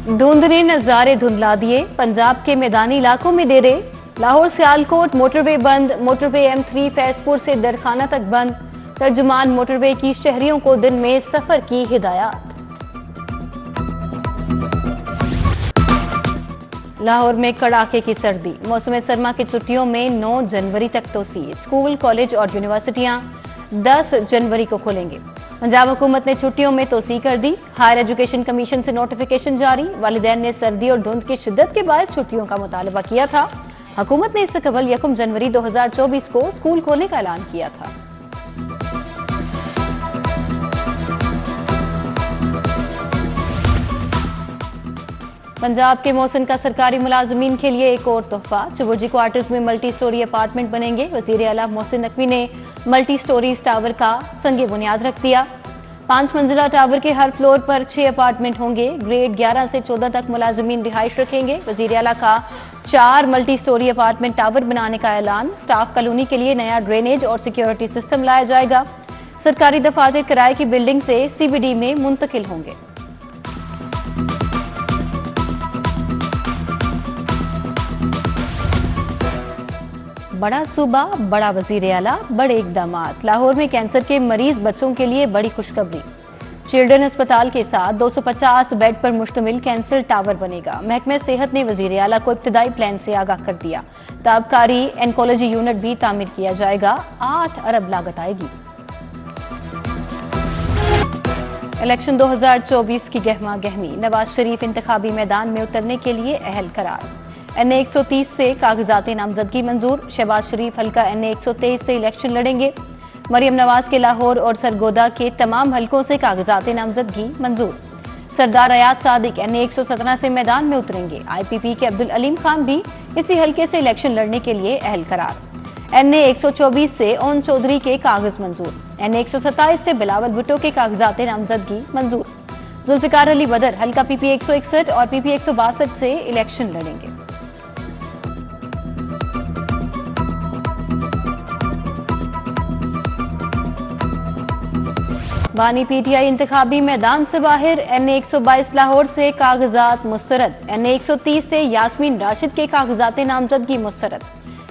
धुंध ने नजारे धुंधला दिए, पंजाब के मैदानी इलाकों में डेरे। लाहौर सियालकोट मोटरवे बंद, मोटरवे M3 फैजपुर से दरखाना तक बंद। तर्जुमान मोटरवे की शहरियों को दिन में सफर की हिदायत। लाहौर में कड़ाके की सर्दी, मौसम सरमा की छुट्टियों में 9 जनवरी तक तोसी। स्कूल, कॉलेज और यूनिवर्सिटियां 10 जनवरी को खोलेंगे। पंजाब हुकूमत ने छुट्टियों में तोसी कर दी। हायर एजुकेशन कमीशन से नोटिफिकेशन जारी। वालिदैन ने सर्दी और धुंध की शिद्दत के बाद छुट्टियों का मुतालबा किया था। हुकूमत ने इससे कबल 1 जनवरी 2024 को स्कूल खोलने का ऐलान किया था। पंजाब के मौसम का सरकारी मुलाजमीन के लिए एक और तोहफा। चुबुर्जी क्वार्टर्स में मल्टी स्टोरी अपार्टमेंट बनेंगे। वजीर आला मोहसिन नकवी ने मल्टी स्टोरीज टावर का संगे बुनियाद रख दिया। 5 मंजिला टावर के हर फ्लोर पर 6 अपार्टमेंट होंगे। ग्रेड 11 से 14 तक मुलाजमीन रिहाइश रखेंगे। वजीर आला का 4 मल्टी स्टोरी अपार्टमेंट टावर बनाने का ऐलान। स्टाफ कॉलोनी के लिए नया ड्रेनेज और सिक्योरिटी सिस्टम लाया जाएगा। सरकारी दफातर किराए की बिल्डिंग से CBD में मुंतकिल होंगे। बड़ा सूबा, बड़ा वजीर आला, बड़े इकदामात। लाहौर में कैंसर के मरीज बच्चों के लिए बड़ी खुशखबरी। चिल्ड्रन अस्पताल के साथ 250 बेड पर मुश्तमिल कैंसर टावर बनेगा। महकमे सेहत ने वजीर आला को इब्तदाई प्लान से आगाह कर दिया। ताबकारी एनकोलॉजी यूनिट भी तामीर किया जाएगा। 8 अरब लागत आएगी। इलेक्शन 2024 की गहमा गहमी। नवाज शरीफ इंतखाबी मैदान में उतरने के लिए अहल करार। NA 130 से कागजात नामजदगी मंजूर। शहबाज शरीफ हल्का NA 123 से इलेक्शन लड़ेंगे। मरियम नवाज के लाहौर और सरगोदा के तमाम हलकों से कागजात नामजदगी मंजूर। सरदार अयाज सादिक NA 117 से मैदान में उतरेंगे। IPP के अब्दुल अलीम खान भी इसी हलके से इलेक्शन लड़ने के लिए अहल करार। NA 124 से ओन चौधरी के कागज मंजूर। NA 127 से बिलावल भुट्टो के कागजात नामजदगी मंजूर। जुल्फिकार अली बदर हल्का PP 161 और PP 162 से इलेक्शन लड़ेंगे। बानी PTI इंतखाबी मैदान से बाहर। NA 122 लाहौर से कागजात मुस्तरद। NA 130 से यास्मीन राशिद के कागजात नामजदगी मुस्तरद।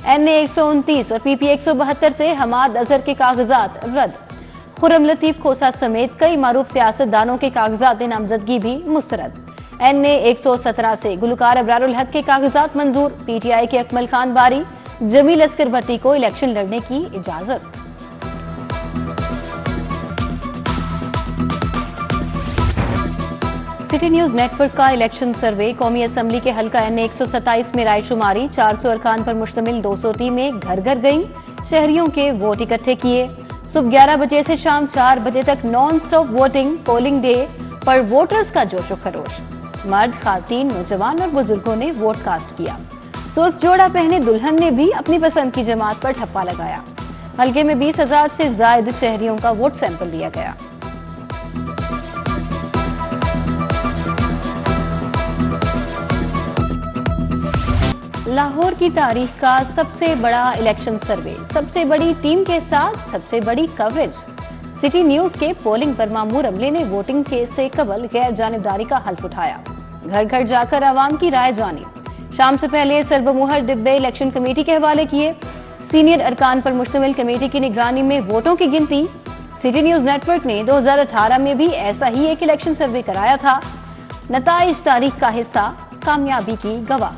NA 129 और PP 172 से हमाद अजहर के कागजात रद्द। खुर्रम लतीफ खोसा समेत कई मारूफ सियासतदानों के कागजात नामजदगी भी मुस्तरद। NA 117 से गुलकार अबरारुल हक के कागजात मंजूर। PTI के अकमल खान बारी, जमील अस्कर भट्टी को इलेक्शन लड़ने की इजाजत। सिटी न्यूज नेटवर्क का इलेक्शन सर्वे। कौमी असम्बली के हल्का NA 127 में रायशुमारी। 400 अरकान पर मुश्तमिल 200 टीमें घर घर गईं। शहरियों के वोट इकट्ठे किए। सुबह 11 बजे से शाम 4 बजे तक non stop voting. Polling day पर वोटर्स का जोश व खरोश। मर्द, खातीन, नौजवान और बुजुर्गों ने वोट कास्ट किया। सुर्ख जोड़ा पहने दुल्हन ने भी अपनी पसंद की जमात पर ठप्पा लगाया। हल्के में 20,000 से ज्यादा शहरियों का वोट सैंपल लिया गया। लाहौर की तारीख का सबसे बड़ा इलेक्शन सर्वे, सबसे बड़ी टीम के साथ सबसे बड़ी कवरेज। सिटी न्यूज के पोलिंग पर मामूर अमले ने वोटिंग के से कबल गैर जानिबदारी का हल्फ उठाया। घर घर जाकर आवाम की राय जानी। शाम से पहले सर्वमुहर डिब्बे इलेक्शन कमेटी के हवाले किए। सीनियर अरकान पर मुश्तमिल कमेटी की निगरानी में वोटों की गिनती। सिटी न्यूज नेटवर्क ने 2018 में भी ऐसा ही एक इलेक्शन सर्वे कराया था। नताइज तारीख का हिस्सा, कामयाबी की गवाह।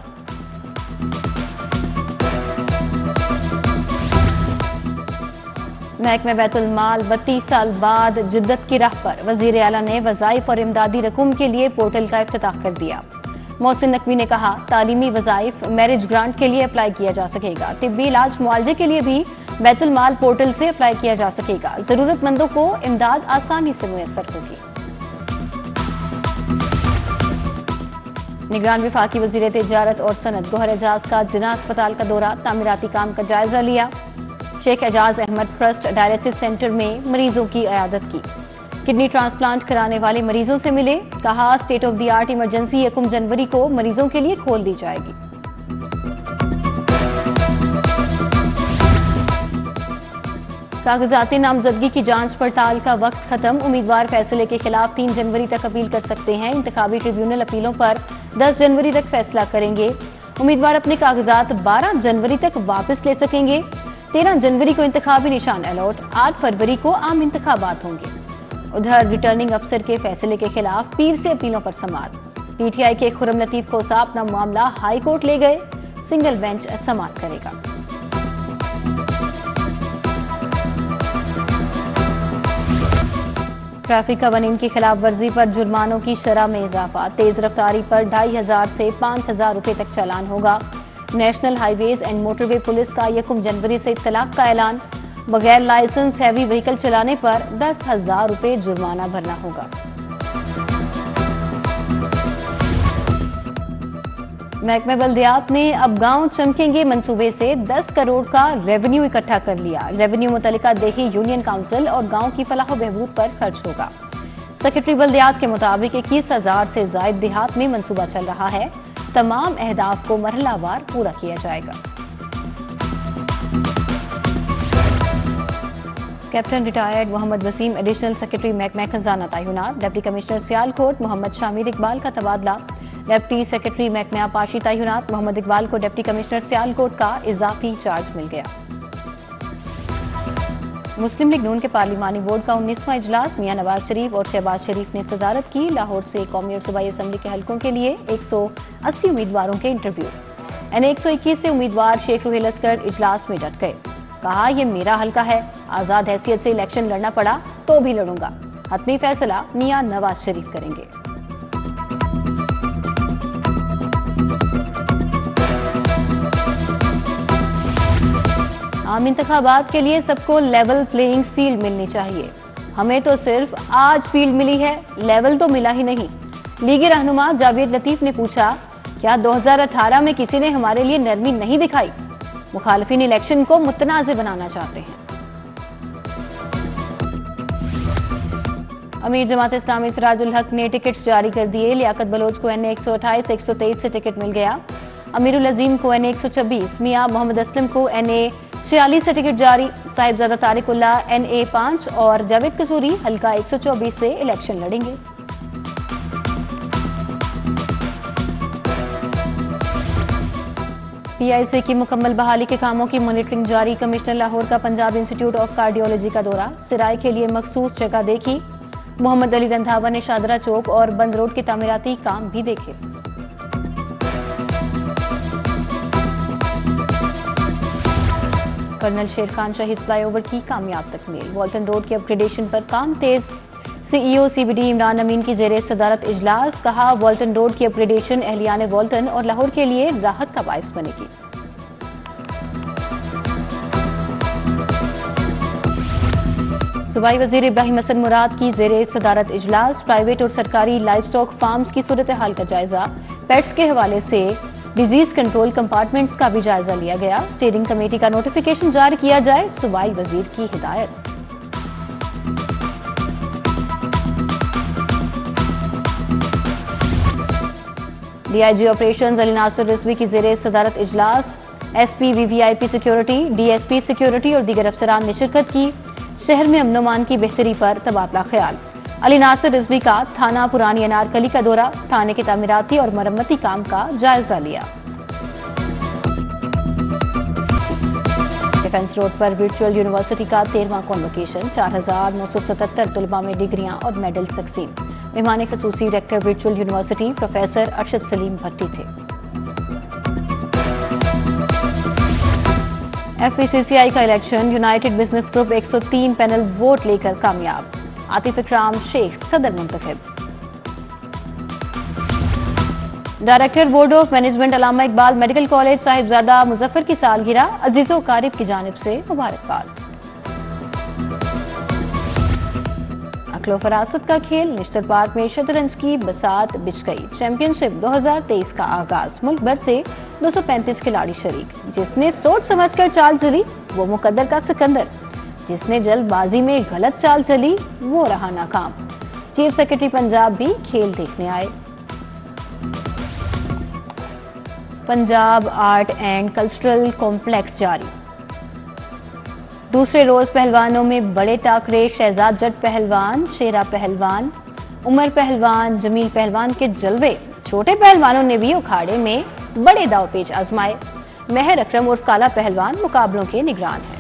महकमे बैतुल माल 32 साल बाद जिद्दत की राह पर। वजीर आला ने वज़ाइफ और इमदादी रकूम के लिए पोर्टल का इफ्तिताह कर दिया। मोहसिन नकवी ने कहा, तालीमी वज़ाइफ, मैरिज ग्रांट के लिए अप्लाई किया जा सकेगा। तिब्बी इलाज मुआवजे के लिए भी बैतुल माल पोर्टल से अप्लाई किया जा सकेगा। जरूरतमंदों को इमदाद आसानी से मुयस्सर होगी। निगरान विफाकी वज़ीर तिजारत और सनत गौहर एजाज का जिना अस्पताल का दौरा। तामीराती काम का जायजा लिया। Sheikh Ejaz Ahmed trust dialysis centre में मरीजों की इयादत की। किडनी ट्रांसप्लांट कराने वाले मरीजों से मिले। कहा, state of the art emergency 1 जनवरी को मरीजों के लिए खोल दी जाएगी। कागजाती नामजदगी की जांच पड़ताल का वक्त खत्म। उम्मीदवार फैसले के खिलाफ 3 जनवरी तक अपील कर सकते हैं। इंतखाबी ट्रिब्यूनल अपीलों पर 10 जनवरी तक फैसला करेंगे। उम्मीदवार अपने कागजात 12 जनवरी तक वापस ले सकेंगे। 13 जनवरी को इंतखाबी निशान अलॉट, 8 फरवरी को आम इंतखाबात होंगे। उधर रिटर्निंग अफसर के फैसले के खिलाफ पीर से अपीलों पर समाअत। पीटीआई के खुर्रम लतीफ कोसा अपना मामला हाई कोर्ट ले गए, सिंगल बेंच समाअत करेगा। ट्रैफिक कवानीन की खिलाफ वर्जी पर जुर्मानों की शरह में इजाफा। तेज रफ्तारी पर 2500 से 5000 रुपए तक चालान होगा। National highways and motorway police का 1 जनवरी से इत्तलाक का ऐलान। बगैर लाइसेंस हैवी व्हीकल चलाने पर 10,000 रुपए जुर्माना भरना होगा। महकमे बल्दियात ने अब गांव चमकेंगे मंसूबे से 10 करोड़ का रेवेन्यू इकट्ठा कर लिया। रेवेन्यू मुतल्लिका देही यूनियन काउंसिल और गांव की फलाह बहबूद पर खर्च होगा। सेक्रेटरी बल्दियात के मुताबिक 21,000 से जायद देहात में मंसूबा चल रहा है। तमाम अहदाफ को मरहलावार पूरा किया जाएगा। Captain retired Mohammad Waseem additional secretary महकमा खजाना तैनात। डिप्टी कमिश्नर सियालकोट मोहम्मद शामिर इकबाल का तबादला। डिप्टी सेक्रेटरी महकमा आपाशी तैनात मोहम्मद इकबाल को डिप्टी कमिश्नर सियालकोट का इजाफी चार्ज मिल गया। मुस्लिम लीग नून के पार्लिमानी बोर्ड का 19वां इजलास मियां नवाज शरीफ और शहबाज शरीफ ने सदारत की। लाहौर से कौमी और सूबाई असम्बली के हलकों के लिए 180 उम्मीदवारों के इंटरव्यू। NA 121 से उम्मीदवार शेख रुहेल असगर इजलास में डट गए। कहा, यह मेरा हलका है, आजाद हैसियत से इलेक्शन लड़ना पड़ा तो भी लड़ूंगा। हतमी फैसला मियां नवाज शरीफ करेंगे। आम इंतखाबात के लिए सबको लेवल प्लेइंग फील्ड मिलनी चाहिए। हमें तो सिर्फ आज फील्ड मिली है, लेवल तो मिला ही नहीं। लीगी रहनुमा जावेद लतीफ ने पूछा, क्या 2018 में किसी ने हमारे लिए नरमी नहीं दिखाई? मुखालिफिन इलेक्शन को मुतनाज़ बनाना चाहते हैं। अमीर जमात इस्लामी सिराजुल हक ने टिकट्स जारी कर दिए। लियाकत बलोच को NA 128 123 से टिकट मिल गया। अमीरुल अजीम को NA 126, मियां मोहम्मद असलम को NA 46 से टिकट जारी। साहिबजादा तारिकुल्लाह NA 5 और जावेद कसूरी हल्का 124 से इलेक्शन लड़ेंगे। PIC की मुकम्मल बहाली के कामों की मॉनिटरिंग जारी। कमिश्नर लाहौर का पंजाब इंस्टीट्यूट ऑफ कार्डियोलॉजी का दौरा। सिराय के लिए मखसूस जगह देखी। मोहम्मद अली रंधावा ने शादरा चौक और बंद रोड के तामीराती काम भी देखे। कर्नल शेर खान शहीद फ्लाईओवर की कामयाब तकमील। वॉल्टन रोड की अपग्रेडेशन पर काम तेज। CEO CBD इमरान अमीन की जेरे सदारत इजलास। कहा, वॉल्टन रोड की अपग्रेडेशन अहलियान वॉल्टन और लाहौर के लिए राहत का बायस बनेगी। सूबाई वजीर इब्राहिम हसन मुराद की जेरे सदारत इजलास। प्राइवेट और सरकारी लाइव स्टॉक फार्म्स की सूरत हाल का जायजा। पेट्स के हवाले से डिजीज कंट्रोल कंपार्टमेंट्स का भी जायजा लिया गया। स्टीयरिंग कमेटी का नोटिफिकेशन जारी किया जाए, सूबाई वजीर की हिदायत। DIG ऑपरेशंस अली नासिर रिजवी की जेरे सदारत इजलास। SP VVIP security, DSP security और दीगर अफसरान ने शिरकत की। शहर में अमन अमान की बेहतरी पर तबादला ख्याल। अली नासिर रिजवी का थाना पुरानी अनारकली का दौरा। थाने के तामीराती और मरम्मती काम का जायजा लिया। डिफेंस रोड पर वर्चुअल यूनिवर्सिटी का 13वां कॉन्वोकेशन। 4,977 तलबा में डिग्रियां और मेडल तकसीम। मेहमान खसूसी rector virtual university professor Arshad Salim Bhatti थे। FPCCI का इलेक्शन। United business group 103 panel vote लेकर कामयाब। आतिफ इकराम शेख सदर मुंतखब। Director board of management Allama Iqbal medical college Sahibzada Muzaffar की सालगिरह। अजीजो कारिब की जानिब से मुबारकबाद। अक्लो फरासत का खेल। निश्तर पार्क में शतरंज की बसात बिछ गई। चैंपियनशिप 2023 का आगाज। मुल्क भर से 235 खिलाड़ी शरीक। जिसने सोच समझकर चाल चली वो मुकद्दर का सिकंदर। जिसने जल्दबाजी में गलत चाल चली वो रहा नाकाम। चीफ सेक्रेटरी पंजाब भी खेल देखने आए। Punjab art and cultural complex जारी। दूसरे रोज पहलवानों में बड़े टाकरे, शहजाद जट पहलवान, शेरा पहलवान, उमर पहलवान, जमील पहलवान के जलवे। छोटे पहलवानों ने भी अखाड़े में बड़े दावपेच आजमाए। मेहर अकरम उर्फ काला पहलवान मुकाबलों के निगरान है।